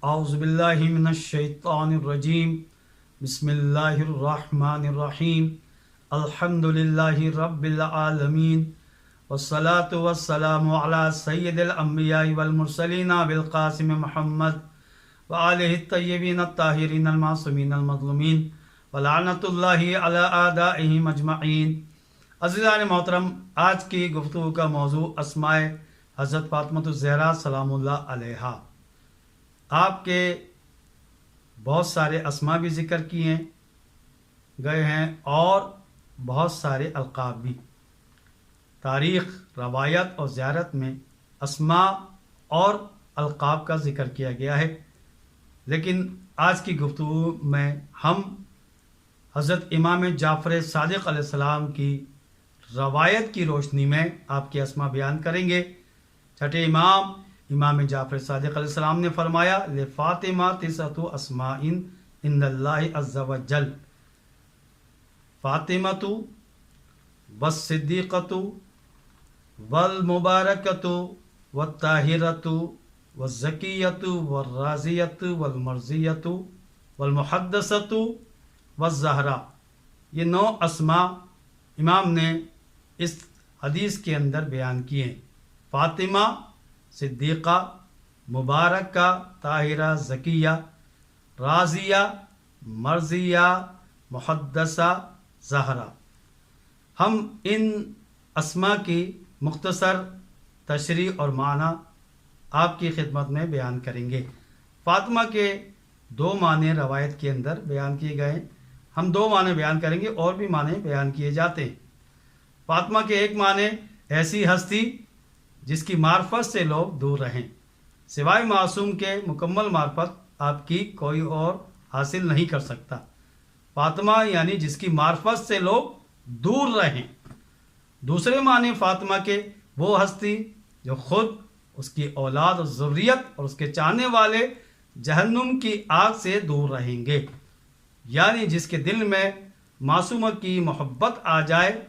اعوذ باللہ من الشیطان الرجیم بسم اللہ الرحمن الرحیم الحمد للہ رب العالمین والصلاة والسلام علی سید الانبیاء والمرسلین بالقاسم محمد وآلہ الطیبین الطاہرین المعصومین المظلومین ولعنت اللہ علی اعدائہم اجمعین۔ عزیزان محترم، آج کی گفتگو کا موضوع اسماء حضرت فاطمہ الزہرا سلام اللہ علیہا۔ آپ کے بہت سارے اسماء بھی ذکر کیے گئے ہیں اور بہت سارے القاب بھی۔ تاریخ، روایت اور زیارت میں اسماء اور القاب کا ذکر کیا گیا ہے، لیکن آج کی گفتگو میں ہم حضرت امام جعفر صادق علیہ السلام کی روایت کی روشنی میں آپ کے اسماء بیان کریں گے۔ چھٹے امام جعفر صادق علیہ السلام نے فرمایا، لفاطمہ تسعۃ اسماء عند اللہ عز وجل، فاطمۃ والصدیقۃ والمبارکۃ والطاہرۃ والزکیۃ والراضیۃ والمرضیۃ والمحدثۃ والزہرا۔ یہ 9 اسماء امام نے اس حدیث کے اندر بیان کیے ہیں۔ فاطمہ، صدیقہ، مبارکہ، طاہرہ، زکیہ، راضیہ، مرضیہ، محدثہ، زہرا۔ ہم ان اسماء کی مختصر تشریح اور معنی آپ کی خدمت میں بیان کریں گے۔ فاطمہ کے 2 معنی روایت کے اندر بیان کیے گئے ہیں۔ ہم 2 معنی بیان کریں گے، اور بھی معنی بیان کیے جاتے ہیں۔ فاطمہ کے ایک معنی ایسی ہستی جس کی معرفت سے لوگ دور رہیں، سوائے معصوم کے مکمل معرفت آپ کی کوئی اور حاصل نہیں کر سکتا۔ فاطمہ یعنی جس کی معرفت سے لوگ دور رہیں۔ دوسرے معنی فاطمہ کے وہ ہستی جو خود، اس کی اولاد اور ذریت اور اس کے چاہنے والے جہنم کی آگ سے دور رہیں گے، یعنی جس کے دل میں معصومہ کی محبت آ جائے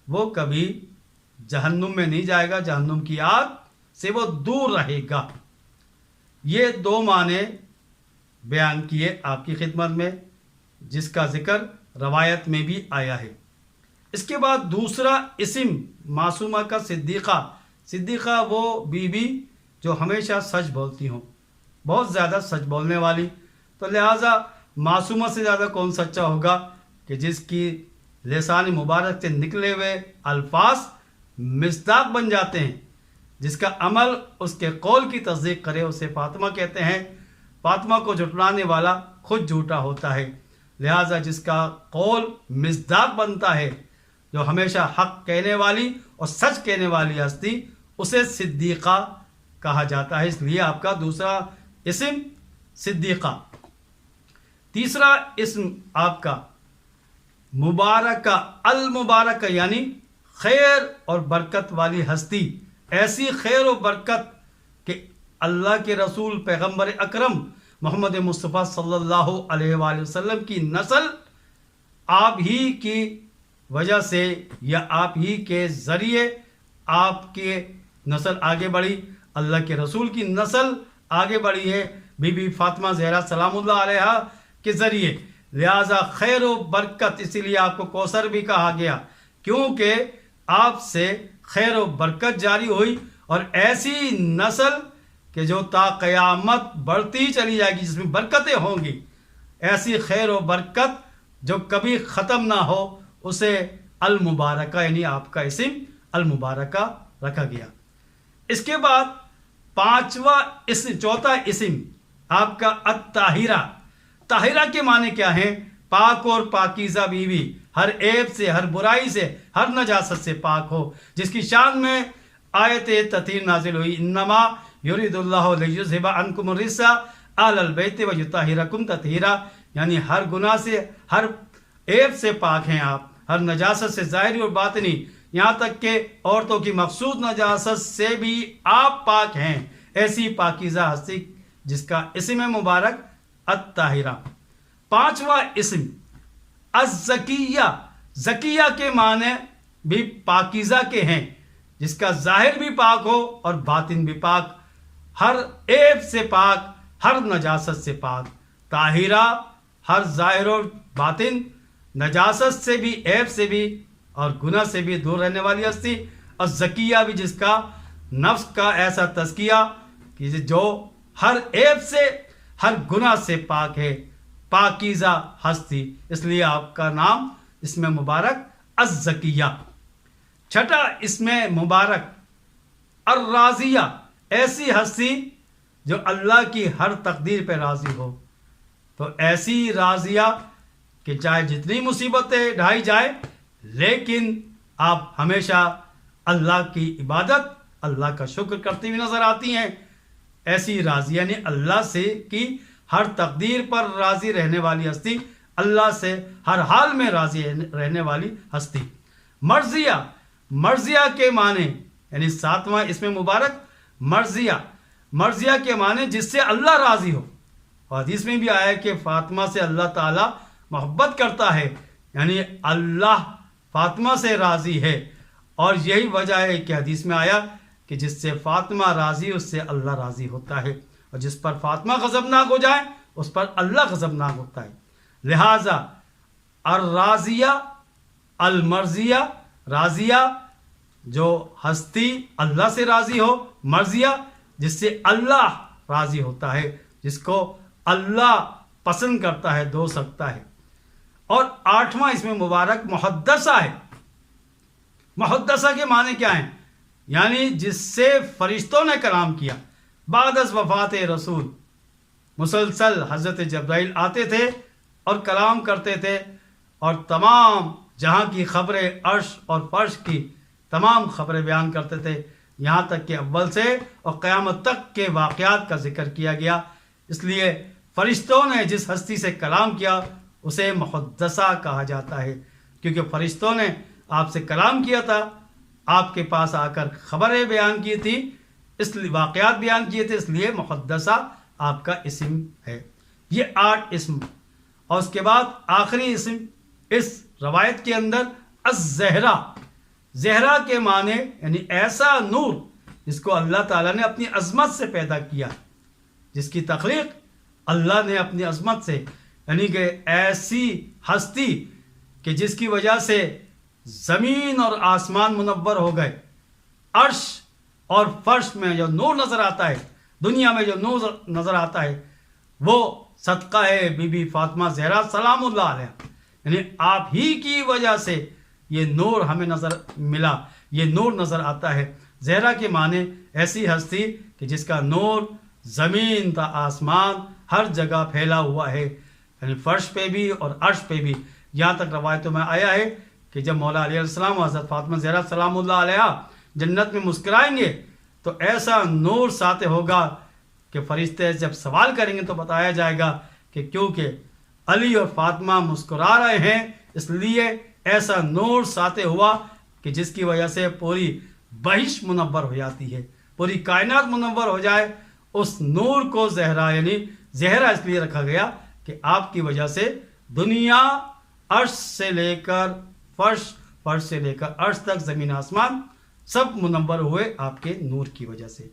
وہ کبھی جہنم میں نہیں جائے گا، جہنم کی آگ سے وہ دور رہے گا۔ یہ 2 معنی بیان کیے آپ کی خدمت میں، جس کا ذکر روایت میں بھی آیا ہے۔ اس کے بعد دوسرا اسم معصومہ کا صدیقہ۔ صدیقہ وہ بیوی جو ہمیشہ سچ بولتی ہوں، بہت زیادہ سچ بولنے والی۔ تو لہٰذا معصومہ سے زیادہ کون سچا ہوگا کہ جس کی لسان مبارک سے نکلے ہوئے الفاظ مصداق بن جاتے ہیں، جس کا عمل اس کے قول کی تصدیق کرے، اسے فاطمہ کہتے ہیں۔ فاطمہ کو جھٹلانے والا خود جھوٹا ہوتا ہے، لہٰذا جس کا قول مصداق بنتا ہے، جو ہمیشہ حق کہنے والی اور سچ کہنے والی ہستی، اسے صدیقہ کہا جاتا ہے۔ اس لیے آپ کا دوسرا اسم صدیقہ۔ تیسرا اسم آپ کا مبارکہ، المبارکہ یعنی خیر اور برکت والی ہستی۔ ایسی خیر و برکت کہ اللہ کے رسول پیغمبر اکرم محمد مصطفیٰ صلی اللہ علیہ وآلہ وسلم کی نسل آپ ہی کی وجہ سے یا آپ ہی کے ذریعے آپ کی نسل آگے بڑھی، اللہ کے رسول کی نسل آگے بڑھی ہے بی بی فاطمہ زہرا سلام اللہ علیہا کے ذریعے۔ لہذا خیر و برکت، اسی لیے آپ کو کوثر بھی کہا گیا، کیونکہ آپ سے خیر و برکت جاری ہوئی، اور ایسی نسل کہ جو تا قیامت بڑھتی چلی جائے گی، جس میں برکتیں ہوں گی، ایسی خیر و برکت جو کبھی ختم نہ ہو، اسے المبارکہ یعنی آپ کا اسم المبارکہ رکھا گیا۔ اس کے بعد چوتھا اسم آپ کا الطاہرہ۔ طاہرہ کے معنی کیا ہیں؟ پاک اور پاکیزہ بیوی، ہر عیب سے، ہر برائی سے، ہر نجاست سے پاک ہو، جس کی شان میں آیت تطہیر نازل ہوئی، انما یرید اللہ لیذھب عنکم الرجس اہل البیت ویطہرکم تطہیرا، یعنی ہر گناہ سے، ہر عیب سے پاک ہیں آپ، ہر نجاست سے ظاہری اور باطنی، یہاں تک کہ عورتوں کی مخصوص نجاست سے بھی آپ پاک ہیں۔ ایسی پاکیزہ ہستی جس کا اسم مبارک الطاہرہ۔ 5واں اسم الزکیہ۔ زکیہ کے معنی بھی پاکیزہ کے ہیں، جس کا ظاہر بھی پاک ہو اور باطن بھی پاک، ہر عیب سے پاک، ہر نجاست سے پاک، طاہرہ ہر ظاہر و باطن نجاست سے بھی، عیب سے بھی اور گناہ سے بھی دور رہنے والی ہستی، اور زکیہ بھی جس کا نفس کا ایسا تزکیہ کہ جو ہر عیب سے ہر گناہ سے پاک ہے، پاکیزہ ہستی، اس لیے آپ کا نام اسم مبارک الزکیہ۔ چھٹا اسم مبارک الراضیہ، ایسی ہستی جو اللہ کی ہر تقدیر پہ راضی ہو، تو ایسی راضیہ کہ چاہے جتنی مصیبتیں ڈھائی جائے لیکن آپ ہمیشہ اللہ کی عبادت، اللہ کا شکر کرتی ہوئی نظر آتی ہیں۔ ایسی راضیہ یعنی اللہ سے کی ہر تقدیر پر راضی رہنے والی ہستی، اللہ سے ہر حال میں راضی رہنے والی ہستی۔ مرضیہ، مرضیہ کے معنی یعنی ساتواں اسم مبارک مرضیہ، مرضیہ کے معنی جس سے اللہ راضی ہو، اور حدیث میں بھی آیا ہے کہ فاطمہ سے اللہ تعالی محبت کرتا ہے، یعنی اللہ فاطمہ سے راضی ہے، اور یہی وجہ ہے کہ حدیث میں آیا کہ جس سے فاطمہ راضی اس سے اللہ راضی ہوتا ہے، اور جس پر فاطمہ غضبناک ہو جائے اس پر اللہ غضبناک ہوتا ہے۔ لہذا الراضیہ المرضیہ، راضیہ جو ہستی اللہ سے راضی ہو، مرضیہ جس سے اللہ راضی ہوتا ہے، جس کو اللہ پسند کرتا ہے، دو سکتا ہے۔ اور آٹھواں اسم مبارک محدثہ ہے۔ محدثہ کے معنی کیا ہیں؟ یعنی جس سے فرشتوں نے کلام کیا بعد از وفات رسول، مسلسل حضرت جبرائیل آتے تھے اور کلام کرتے تھے، اور تمام جہاں کی خبریں، عرش اور فرش کی تمام خبریں بیان کرتے تھے، یہاں تک کہ اول سے اور قیامت تک کے واقعات کا ذکر کیا گیا۔ اس لیے فرشتوں نے جس ہستی سے کلام کیا اسے محدثہ کہا جاتا ہے، کیونکہ فرشتوں نے آپ سے کلام کیا تھا، آپ کے پاس آ کر خبریں بیان کی تھی، اس لیے واقعات بیان کیے تھے، اس لیے محدثہ آپ کا اسم ہے۔ یہ 8 اسم، اور اس کے بعد آخری اسم اس روایت کے اندر الزہرا، زہرا کے معنی یعنی ایسا نور جس کو اللہ تعالیٰ نے اپنی عظمت سے پیدا کیا، جس کی تخلیق اللہ نے اپنی عظمت سے، یعنی کہ ایسی ہستی کہ جس کی وجہ سے زمین اور آسمان منور ہو گئے، عرش اور فرش میں جو نور نظر آتا ہے، دنیا میں جو نور نظر آتا ہے، وہ صدقہ ہے بی بی فاطمہ زہرا سلام اللہ علیہ، یعنی آپ ہی کی وجہ سے یہ نور ہمیں نظر ملا، یہ نور نظر آتا ہے۔ زہرا کے معنی ایسی ہستی کہ جس کا نور زمین تا آسمان ہر جگہ پھیلا ہوا ہے، یعنی فرش پہ بھی اور عرش پہ بھی۔ یہاں تک روایتوں میں آیا ہے کہ جب مولا علیہ السلام و حضرت فاطمہ زہرا سلام اللہ علیہ جنت میں مسکرائیں گے تو ایسا نور ساطع ہوگا کہ فرشتے جب سوال کریں گے تو بتایا جائے گا کہ کیونکہ علی اور فاطمہ مسکرا رہے ہیں اس لیے ایسا نور ساطع ہوا کہ جس کی وجہ سے پوری بہشت منور ہو جاتی ہے، پوری کائنات منور ہو جائے۔ اس نور کو زہرا یعنی زہرا اس لیے رکھا گیا کہ آپ کی وجہ سے دنیا عرش سے لے کر فرش، فرش سے لے کر عرش تک، زمین آسمان سب منور ہوئے آپ کے نور کی وجہ سے۔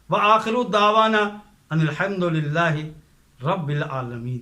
وآخر دعوانا ان الحمد للہ رب العالمین۔